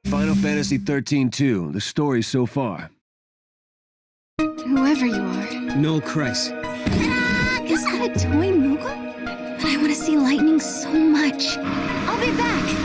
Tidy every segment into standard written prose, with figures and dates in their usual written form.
Final Fantasy XIII-2, the story so far. Whoever you are. No Christ. Is that a toy Moogle? But I want to see lightning so much. I'll be back.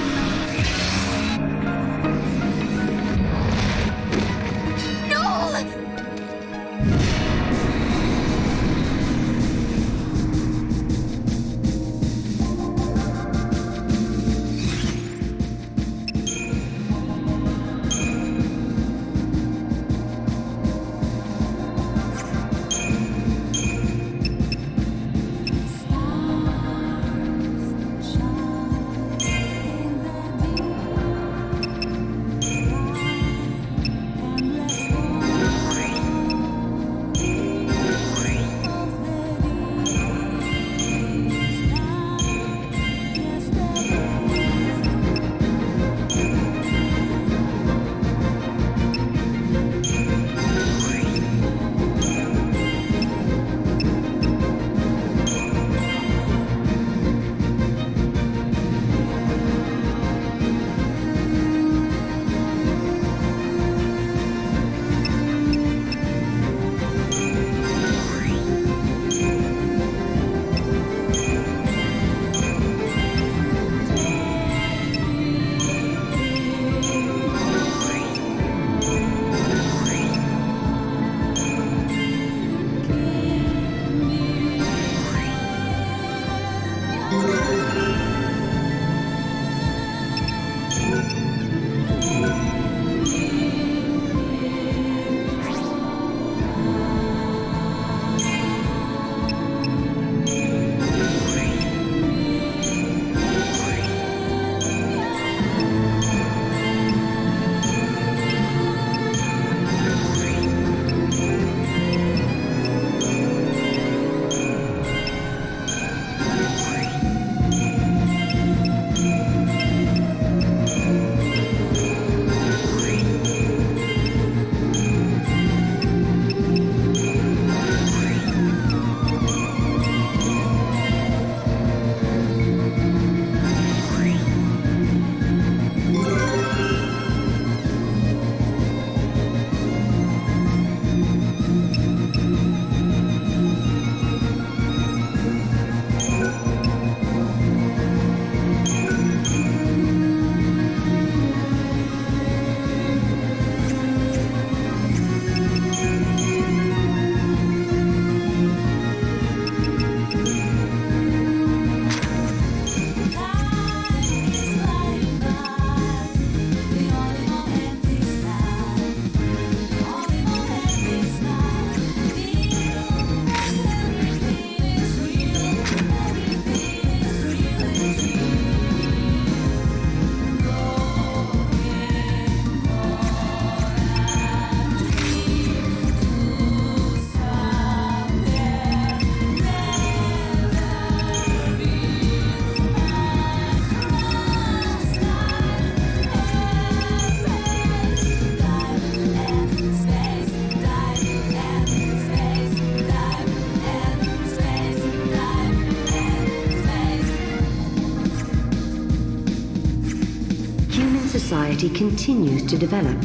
Society continues to develop.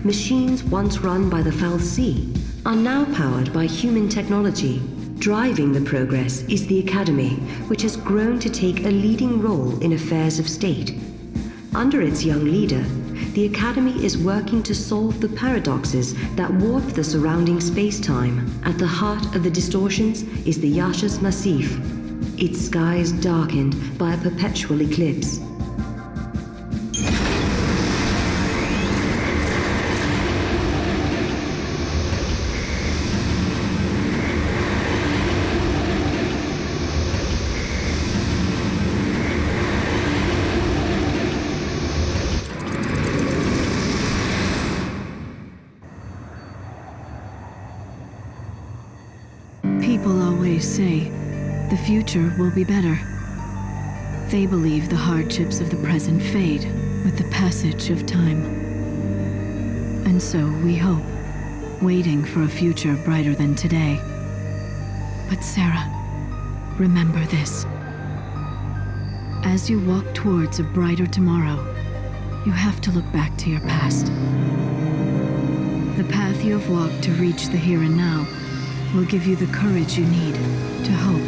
Machines once run by the fal'Cie are now powered by human technology. Driving the progress is the Academy, which has grown to take a leading role in affairs of state. Under its young leader, the Academy is working to solve the paradoxes that warp the surrounding space-time. At the heart of the distortions is the Yashas Massif, its skies darkened by a perpetual eclipse. People always say, the future will be better. They believe the hardships of the present fade with the passage of time. And so we hope, waiting for a future brighter than today. But Sarah, remember this. As you walk towards a brighter tomorrow, You have to look back to your past. The path you have walked to reach the here and now will give you the courage you need to hope.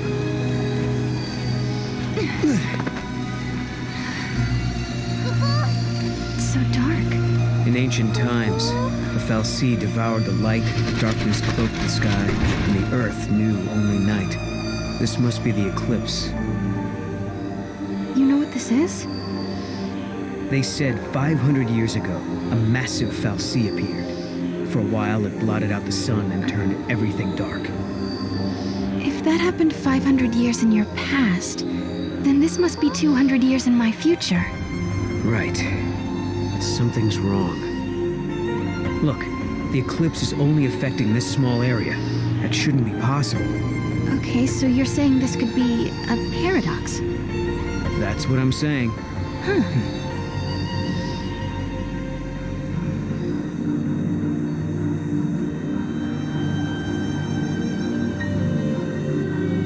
It's so dark. In ancient times, the fal'Cie devoured the light, darkness cloaked the sky, and the earth knew only night. This must be the eclipse. You know what this is? They said 500 years ago, a massive fal'Cie appeared. For a while, it blotted out the sun and turned everything dark. If that happened 500 years in your past, then this must be 200 years in my future. Right. But something's wrong. Look, the eclipse is only affecting this small area. That shouldn't be possible. Okay, so you're saying this could be a paradox? That's what I'm saying.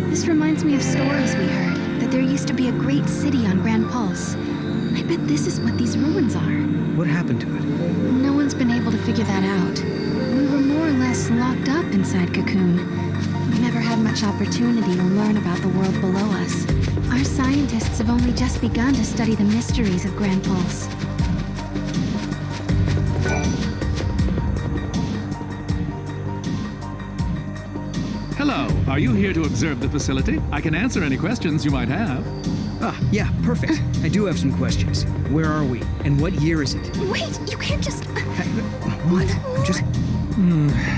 This reminds me of stories we heard, that there used to be a great city on Grand Pulse. I bet this is what these ruins are. What happened to it? No one's been able to figure that out. We were more or less locked up inside Cocoon. We never had much opportunity to learn about the world below us. Our scientists have only just begun to study the mysteries of Grand Pulse. Hello, are you here to observe the facility? I can answer any questions you might have. Ah, yeah, perfect. I do have some questions. Where are we? And what year is it? Wait, you can't just... What? I'm just...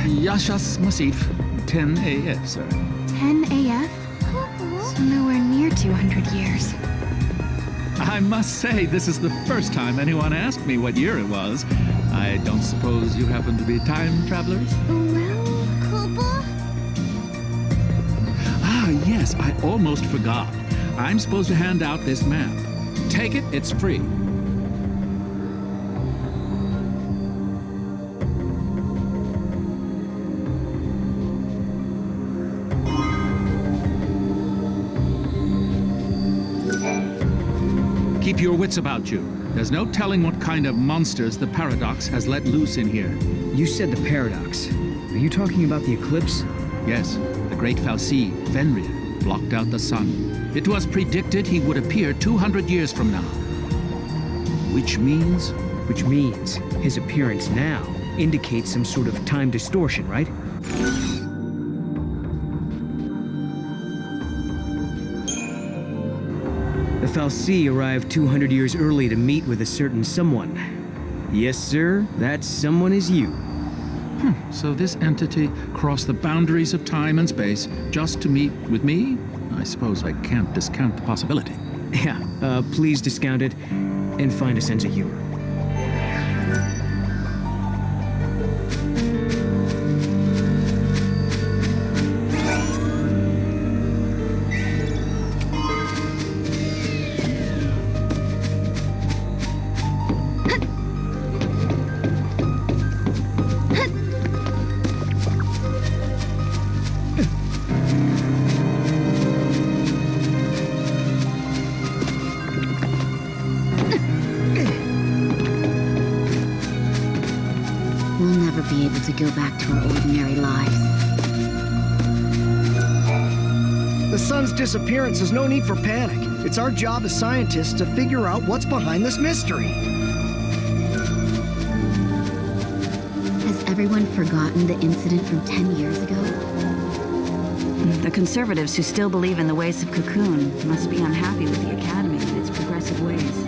Yashas Massif, 10 AF, sir. 10 AF? So nowhere near 200 years. I must say, this is the first time anyone asked me what year it was. I don't suppose you happen to be time travelers? Ah, yes, I almost forgot. I'm supposed to hand out this map. Take it, it's free. Keep your wits about you. There's no telling what kind of monsters the Paradox has let loose in here. You said the paradox. Are you talking about the eclipse? Yes, the great fal'Cie, Fenrir, blocked out the sun. It was predicted he would appear 200 years from now. Which means? Which means his appearance now indicates some sort of time distortion, right? The fal'Cie arrived 200 years early to meet with a certain someone. Yes, sir, that someone is you. So this entity crossed the boundaries of time and space just to meet with me? I suppose I can't discount the possibility. Yeah, please discount it and find a sense of humor. Be able to go back to our ordinary lives. The sun's disappearance is no need for panic. It's our job as scientists to figure out what's behind this mystery. Has everyone forgotten the incident from 10 years ago? The conservatives who still believe in the ways of Cocoon must be unhappy with the Academy and its progressive ways.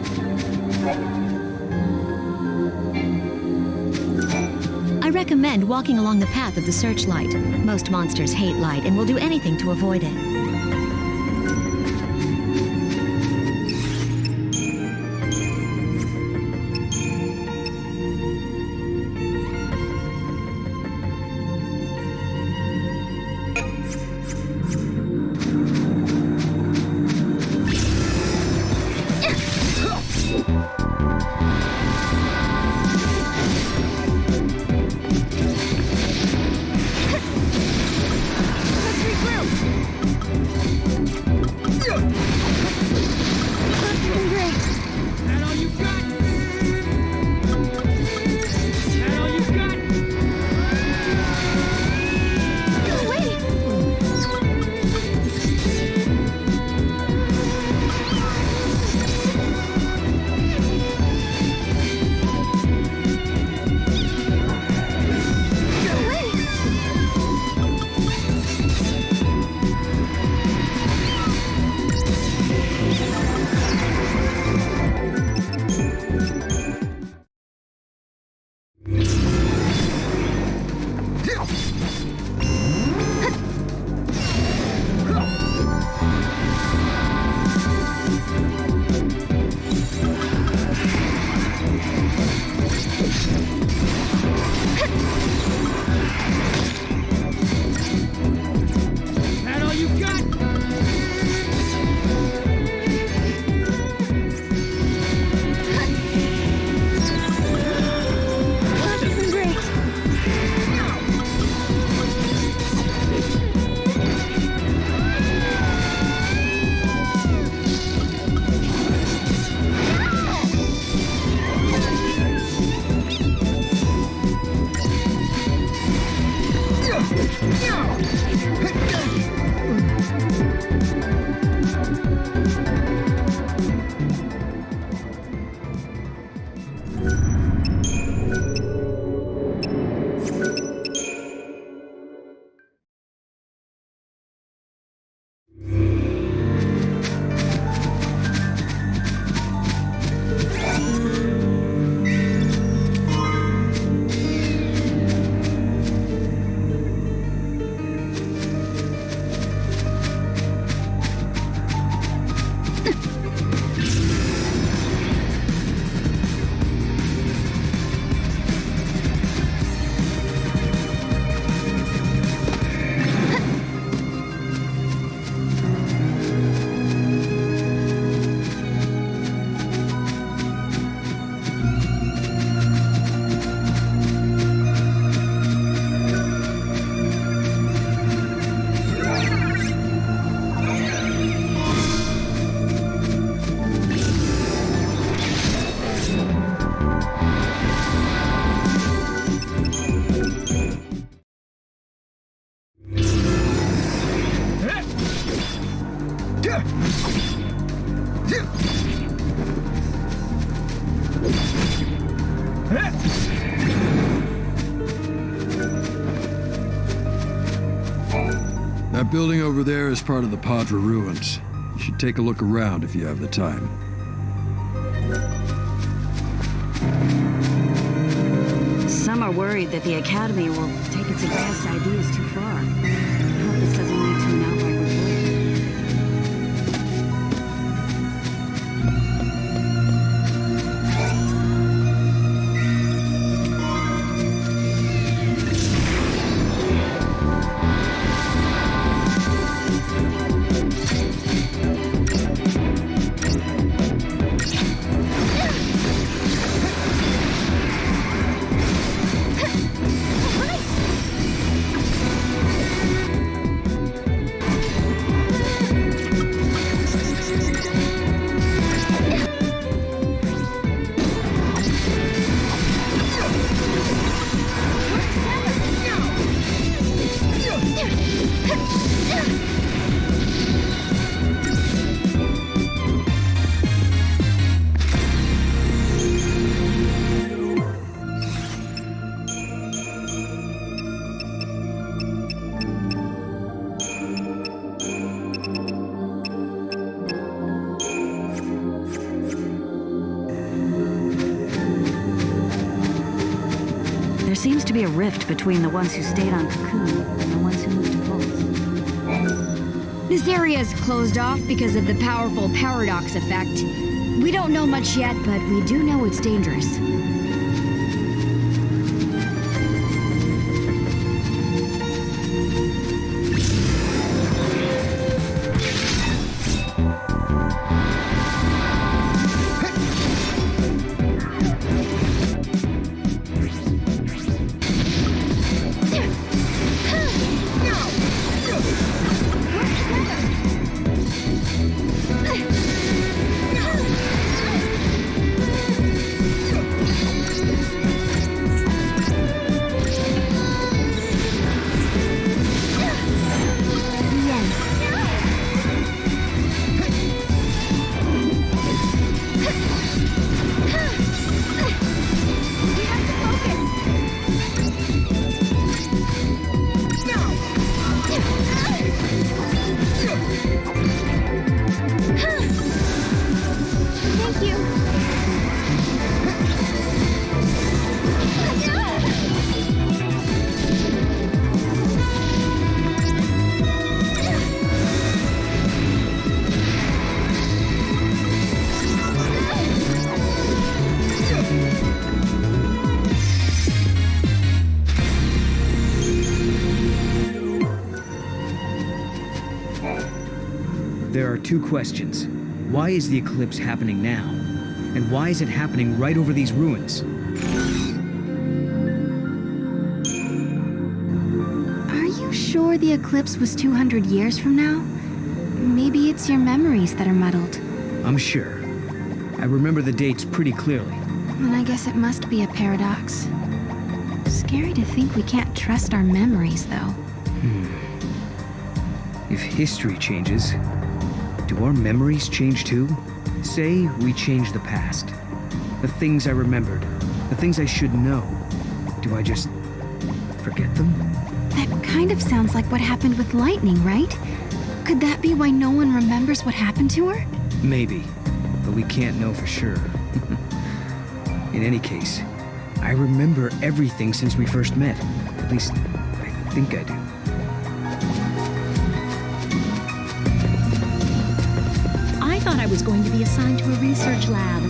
I recommend walking along the path of the searchlight. Most monsters hate light and will do anything to avoid it. That building over there is part of the Padra ruins. You should take a look around if you have the time. Some are worried that the Academy will take its advanced ideas too far. I hope this doesn't lead to an outright revolt. There seems to be a rift between the ones who stayed on Cocoon and the ones who moved to Pulse. This area is closed off because of the powerful paradox effect. We don't know much yet, but we do know it's dangerous. There are two questions. Why is the eclipse happening now? And why is it happening right over these ruins? Are you sure the eclipse was 200 years from now? Maybe it's your memories that are muddled. I'm sure. I remember the dates pretty clearly. Then I guess it must be a paradox. Scary to think we can't trust our memories, though. If history changes, do our memories change too? Say we change the past. The things I remembered, the things I should know. Do I just forget them? That kind of sounds like what happened with Lightning, right? Could that be why no one remembers what happened to her? Maybe, but we can't know for sure. In any case, I remember everything since we first met. At least, I think I do. I thought I was going to be assigned to a research lab.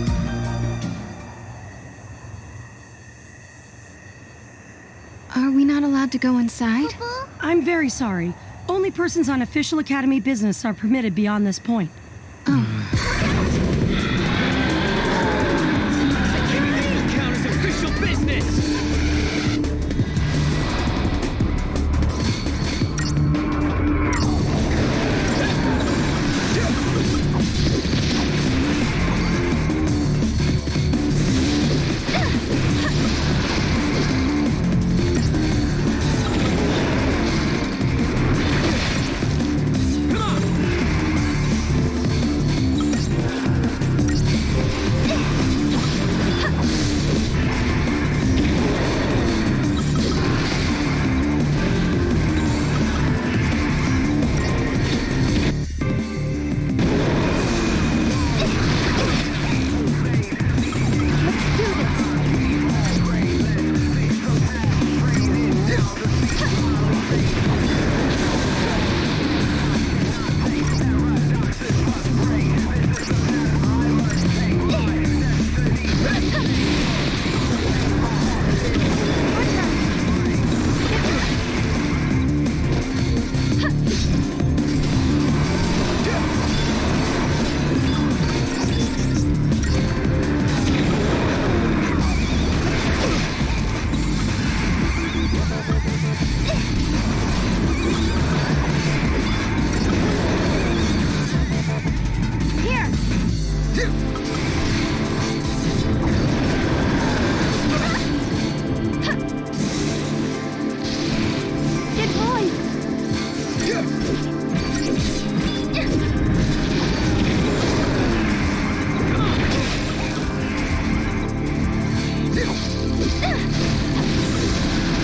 Are we not allowed to go inside? I'm very sorry. Only persons on official Academy business are permitted beyond this point. Count as official business!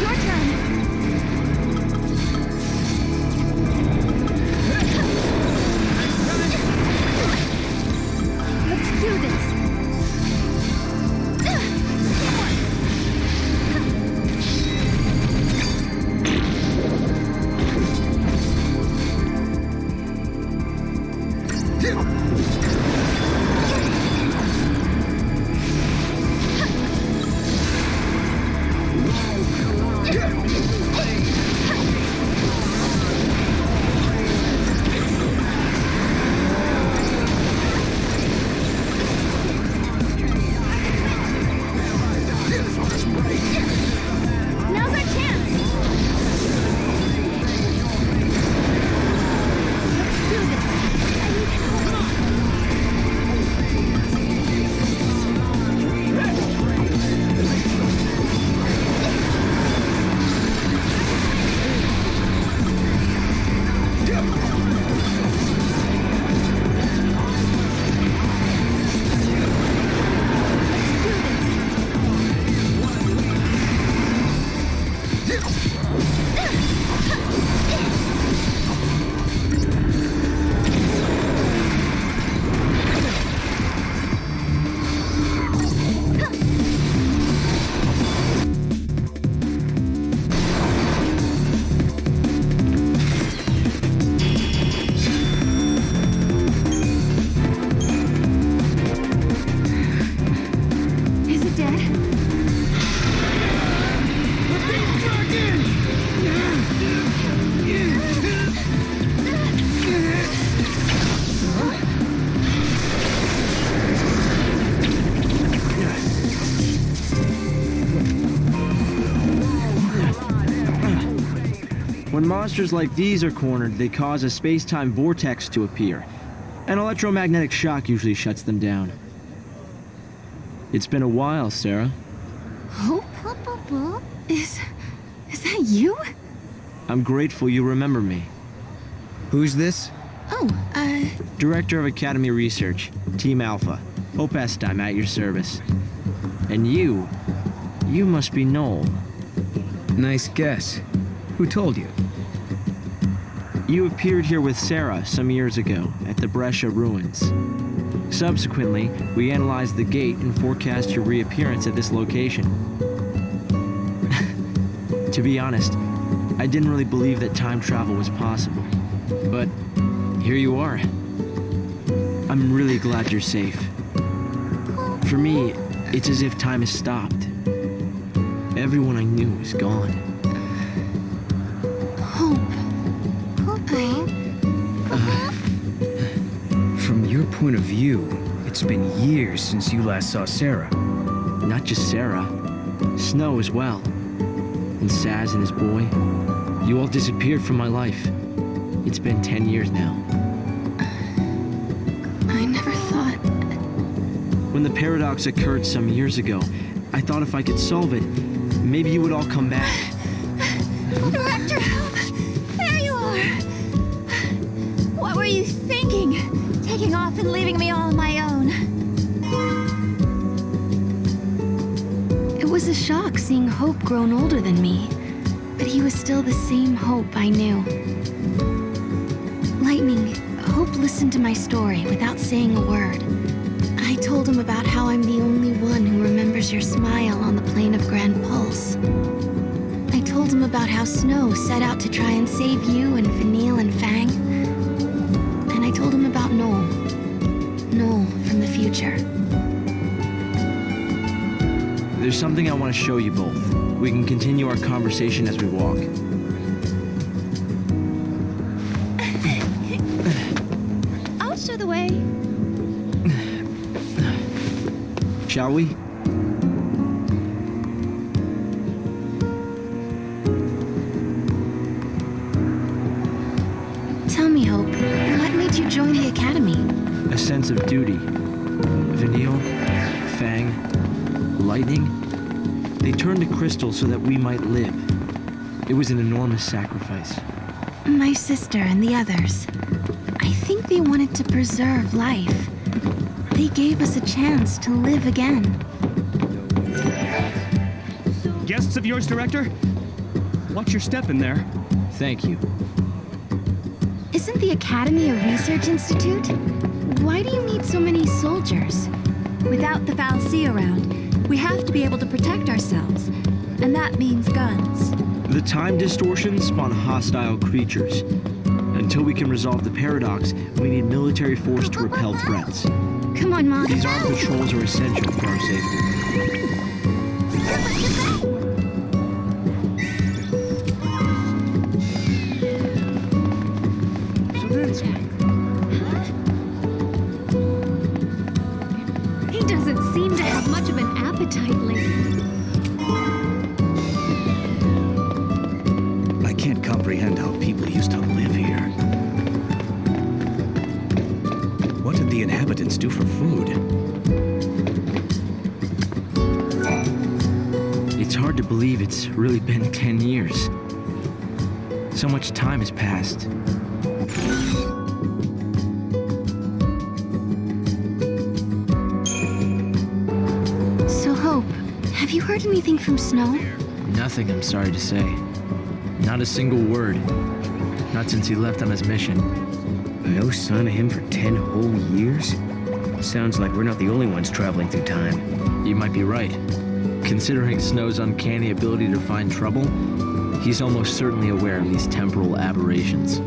Your turn. Let's do this. Now's our chance. Let's do this. I need help. Is it dead? When monsters like these are cornered, they cause a space-time vortex to appear. An electromagnetic shock usually shuts them down. It's been a while, Sarah. Hope? Is that you? I'm grateful you remember me. Who's this? Oh, Director of Academy Research, Team Alpha. Hope Est, I'm at your service. And you must be Noel. Nice guess. Who told you? You appeared here with Sarah some years ago at the Brescia ruins. Subsequently, we analyzed the gate and forecast your reappearance at this location. To be honest, I didn't really believe that time travel was possible. But here you are. I'm really glad you're safe. For me, it's as if time has stopped. Everyone I knew is gone. Hope. From your point of view, it's been years since you last saw Sarah. Not just Sarah, Snow as well. And Saz and his boy. You all disappeared from my life. It's been 10 years now. I never thought... When the paradox occurred some years ago, I thought if I could solve it, maybe you would all come back. Director, help! There you are! What were you thinking? Taking off and leaving me all on my own. It was a shock seeing Hope grown older than me, but he was still the same Hope I knew. Lightning, Hope listened to my story without saying a word. I told him about how I'm the only one who remembers your smile on the plane of Grand Pulse. I told him about how Snow set out to try and save you and Vanille and Fang. And I told him about Noel. Noel from the future. There's something I want to show you both. We can continue our conversation as we walk. I'll show the way. Shall we? Tell me, Hope, what made you join the Academy? A sense of duty. Vanille, Fang, Lightning, they turned to Crystal so that we might live. It was an enormous sacrifice. My sister and the others. I think they wanted to preserve life. They gave us a chance to live again. Guests of yours, Director? Watch your step in there. Thank you. Isn't the Academy a research institute? Why do you need so many soldiers? Without the fal'Cie around, we have to be able to protect ourselves. And that means guns. The time distortions spawn hostile creatures. Until we can resolve the paradox, we need military force to repel threats. Come on, Mom. These armed patrols are essential for our safety. He doesn't seem to have much of an appetite lately. I can't comprehend how people used to live here. What did the inhabitants do for food? It's hard to believe it's really been 10 years. So much time has passed. So, Hope, have you heard anything from Snow? Nothing, I'm sorry to say. Not a single word. Not since he left on his mission. No sign of him for 10 whole years? Sounds like we're not the only ones traveling through time. You might be right. Considering Snow's uncanny ability to find trouble, he's almost certainly aware of these temporal aberrations.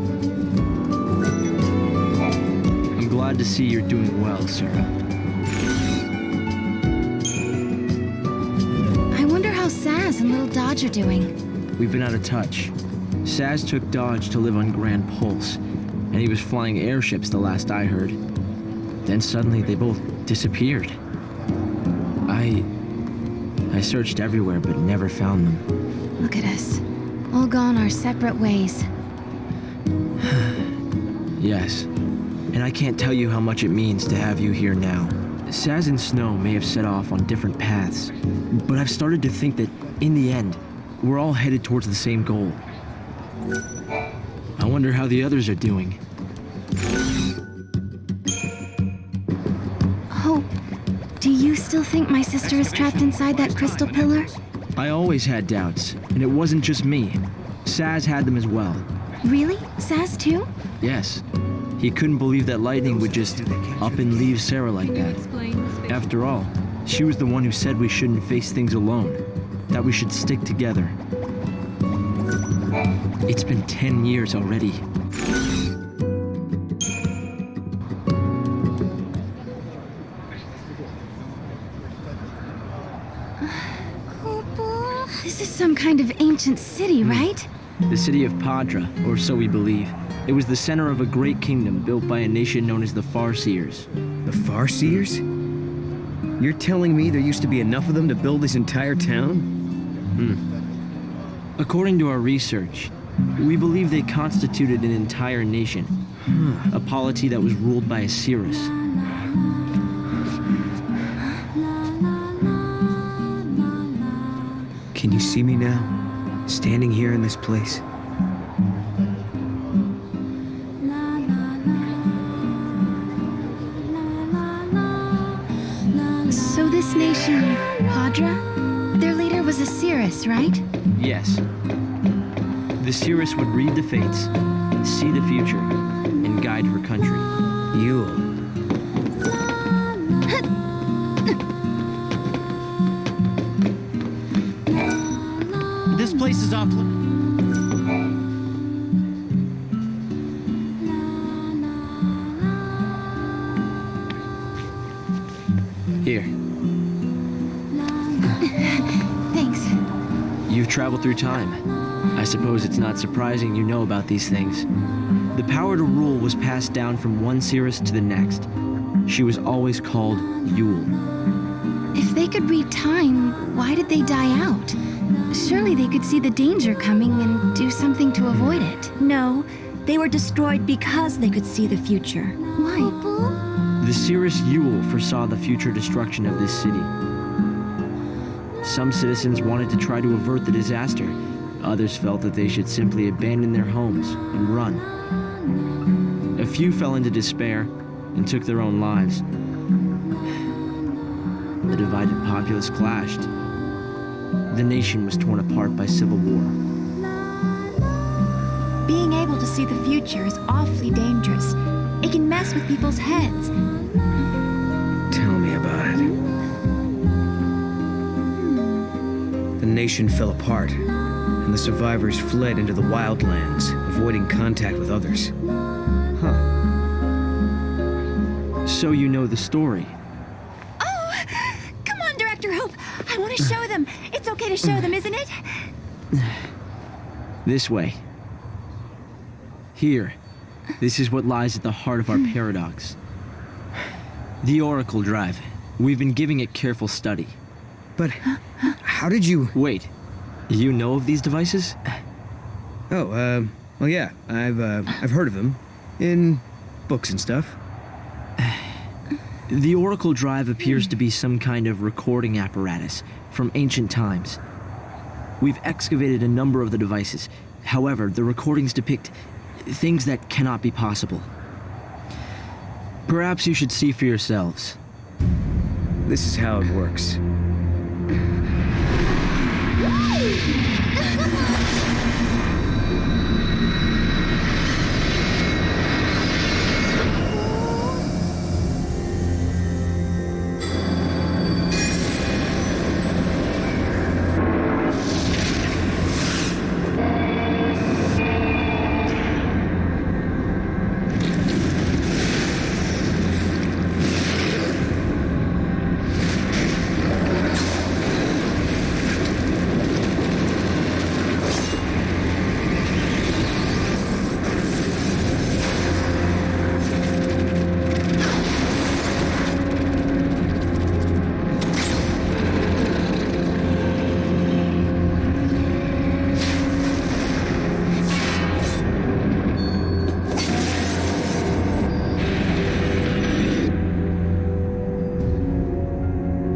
I'm glad to see you're doing well, Sarah. I wonder how Saz and Little Dodge are doing. We've been out of touch. Saz took Dodge to live on Grand Pulse, and he was flying airships the last I heard. Then suddenly they both disappeared. I searched everywhere but never found them. Look at us. All gone our separate ways. Yes, and I can't tell you how much it means to have you here now. Saz and Snow may have set off on different paths, but I've started to think that, in the end, we're all headed towards the same goal. I wonder how the others are doing. Hope, do you still think my sister is trapped inside that crystal pillar? I always had doubts, and it wasn't just me. Saz had them as well. Really? Saz too? Yes. He couldn't believe that lightning would just up and leave Sarah like that. After all, she was the one who said we shouldn't face things alone, that we should stick together. It's been 10 years already. This is some kind of ancient city, right? The city of Padra, or so we believe. It was the center of a great kingdom built by a nation known as the Farseers. The Farseers? You're telling me there used to be enough of them to build this entire town? According to our research, we believe they constituted an entire nation. A polity that was ruled by a Cirrus. Can you see me now? Standing here in this place? So this nation, Padra, their leader was a Cirrus, right? Yes. The Cirrus would read the fates, see the future, and guide her country. Yule. This place is off. Here. Thanks. You've traveled through time. I suppose it's not surprising you know about these things. The power to rule was passed down from one Cirrus to the next. She was always called Yule. If they could read time, why did they die out? Surely they could see the danger coming and do something to avoid it. No, they were destroyed because they could see the future. Why? The Cirrus Yule foresaw the future destruction of this city. Some citizens wanted to try to avert the disaster. Others felt that they should simply abandon their homes and run. A few fell into despair and took their own lives. The divided populace clashed. the nation was torn apart by civil war. Being able to see the future is awfully dangerous. It can mess with people's heads. Tell me about it. The nation fell apart, and the survivors fled into the wildlands, avoiding contact with others. Huh. So you know the story. Oh! Come on, Director Hope! I want to show them! It's okay to show them, isn't it? This way. Here. This is what lies at the heart of our paradox. The Oracle Drive. We've been giving it careful study. But how did you... Wait. You know of these devices? Oh, well, yeah. I've heard of them. In books and stuff. The Oracle Drive appears to be some kind of recording apparatus from ancient times. We've excavated a number of the devices. However, the recordings depict things that cannot be possible. Perhaps you should see for yourselves. This is how it works.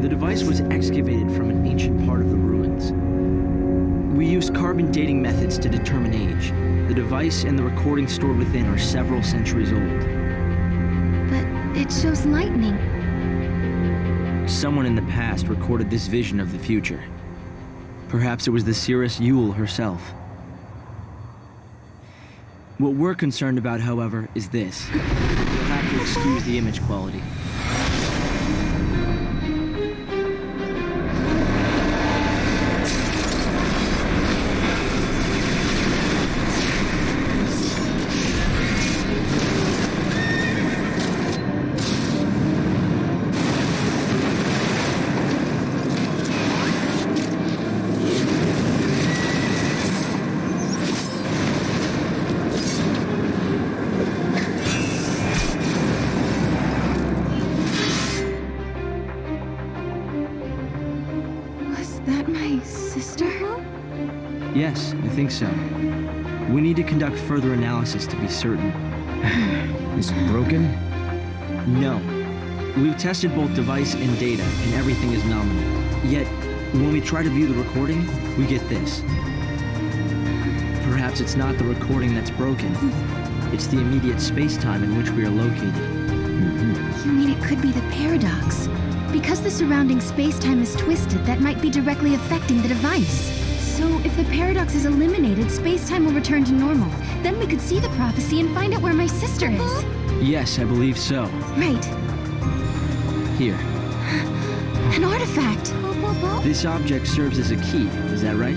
The device was excavated from an ancient part of the ruins. We used carbon dating methods to determine age. The device and the recording stored within are several centuries old. But it shows lightning. Someone in the past recorded this vision of the future. Perhaps it was the seeress Yule herself. What we're concerned about, however, is this. You'll have to excuse the image quality. Yes, I think so. We need to conduct further analysis to be certain. Is it broken? No. We've tested both device and data, and everything is nominal. Yet, when we try to view the recording, we get this. Perhaps it's not the recording that's broken. It's the immediate space-time in which we are located. You mean it could be the paradox? Because the surrounding space-time is twisted, that might be directly affecting the device. So, if the paradox is eliminated, space-time will return to normal. Then we could see the prophecy and find out where my sister is. Yes, I believe so. Right. Here. An artifact. This object serves as a key, is that right?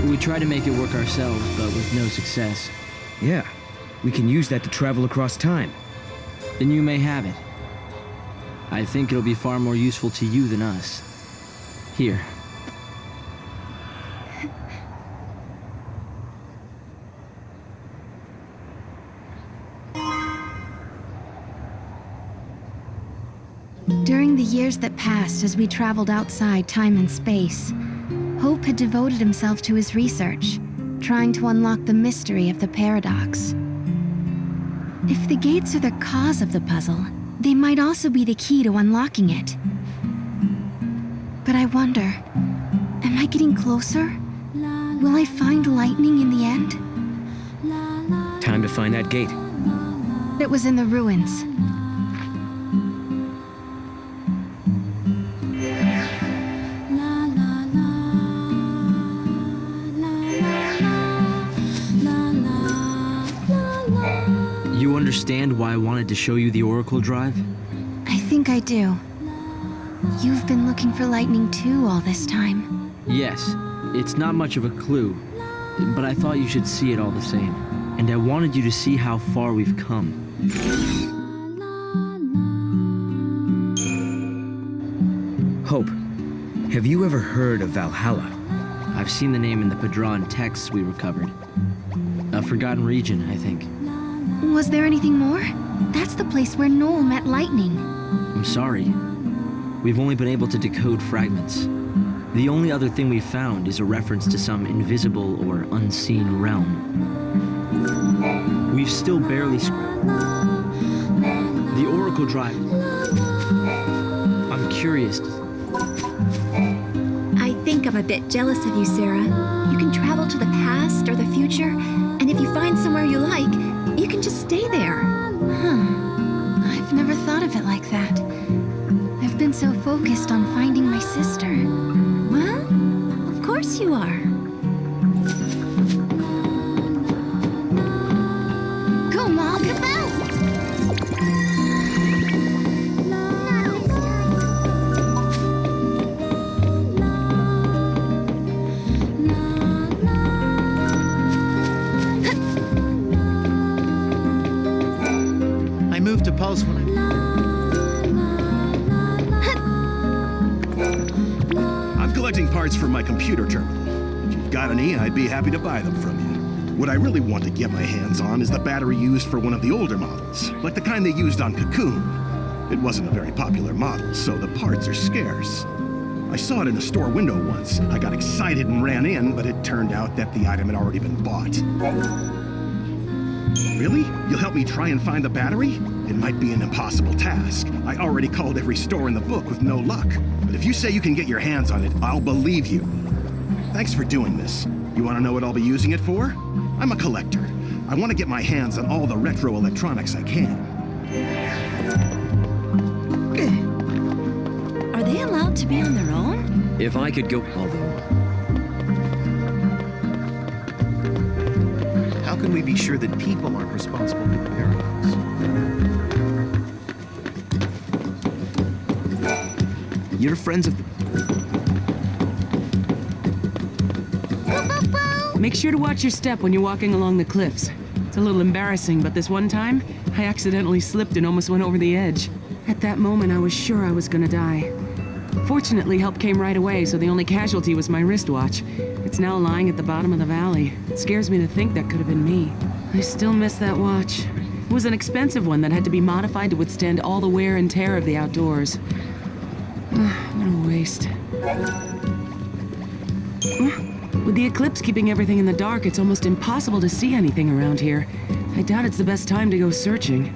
We try to make it work ourselves, but with no success. Yeah. We can use that to travel across time. Then you may have it. I think it'll be far more useful to you than us. Here. During the years that passed as we traveled outside time and space, Hope had devoted himself to his research, trying to unlock the mystery of the paradox. If the gates are the cause of the puzzle, they might also be the key to unlocking it. But I wonder, am I getting closer? Will I find lightning in the end? Time to find that gate. It was in the ruins. understand why I wanted to show you the Oracle Drive? I think I do. You've been looking for lightning too all this time. Yes, it's not much of a clue, but I thought you should see it all the same. And I wanted you to see how far we've come. Hope, have you ever heard of Valhalla? I've seen the name in the Padran texts we recovered. A forgotten region, I think. Was there anything more? That's the place where Noel met lightning. I'm sorry. We've only been able to decode fragments. The only other thing we've found is a reference to some invisible or unseen realm. We've still barely the Oracle Drive. I'm curious. I think I'm a bit jealous of you, Sarah. You can travel to the past or the future, and if you find somewhere you like, you can just stay there. I've never thought of it like that. I've been so focused on finding my sister. Well, of course you are. Go, Mom, kaboom! I moved to pulse when I'm collecting parts for my computer terminal. If you've got any, I'd be happy to buy them from you. What I really want to get my hands on is the battery used for one of the older models, like the kind they used on Cocoon. It wasn't a very popular model, so the parts are scarce. I saw it in a store window once. I got excited and ran in, but it turned out that the item had already been bought. Really? You'll help me try and find the battery? It might be an impossible task. I already called every store in the book with no luck. But if you say you can get your hands on it, I'll believe you. Thanks for doing this. You want to know what I'll be using it for? I'm a collector. I want to get my hands on all the retro electronics I can. Are they allowed to be on their own? If I could go, although... How can we be sure that people aren't responsible for repairing things? You're friends of the... Make sure to watch your step when you're walking along the cliffs. It's a little embarrassing, but this one time, I accidentally slipped and almost went over the edge. At that moment, I was sure I was gonna die. Fortunately, help came right away, so the only casualty was my wristwatch. It's now lying at the bottom of the valley. It scares me to think that could have been me. I still miss that watch. It was an expensive one that had to be modified to withstand all the wear and tear of the outdoors. What a waste. With the eclipse keeping everything in the dark, it's almost impossible to see anything around here. I doubt it's the best time to go searching.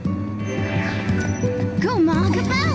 Go, Mom, kaboom!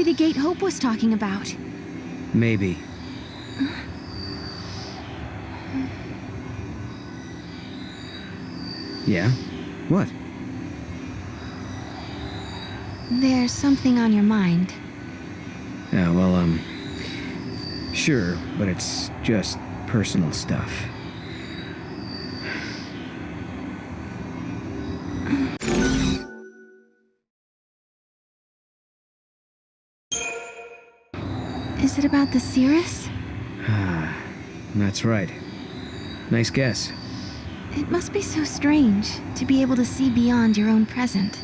be the gate Hope was talking about. Maybe. Yeah? What? There's something on your mind. Yeah, well, sure, but it's just personal stuff. Is it about the Cirrus? That's right. Nice guess. It must be so strange to be able to see beyond your own present.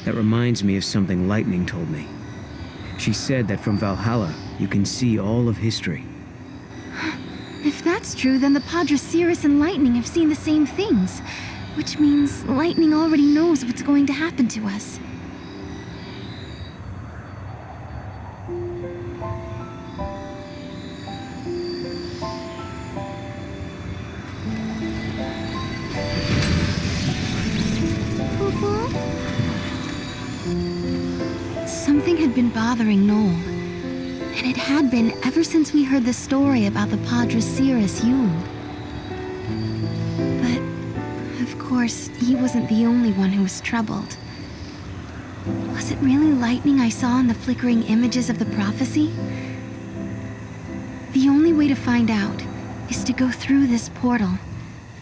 That reminds me of something Lightning told me. She said that from Valhalla, you can see all of history. If that's true, then the Padra, Cirrus, and Lightning have seen the same things. Which means Lightning already knows what's going to happen to us. Something had been bothering Noel, and it had been ever since we heard the story about the Padra Cirrus Yule. But, of course, he wasn't the only one who was troubled. Was it really lightning I saw in the flickering images of the prophecy? The only way to find out is to go through this portal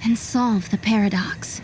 and solve the paradox.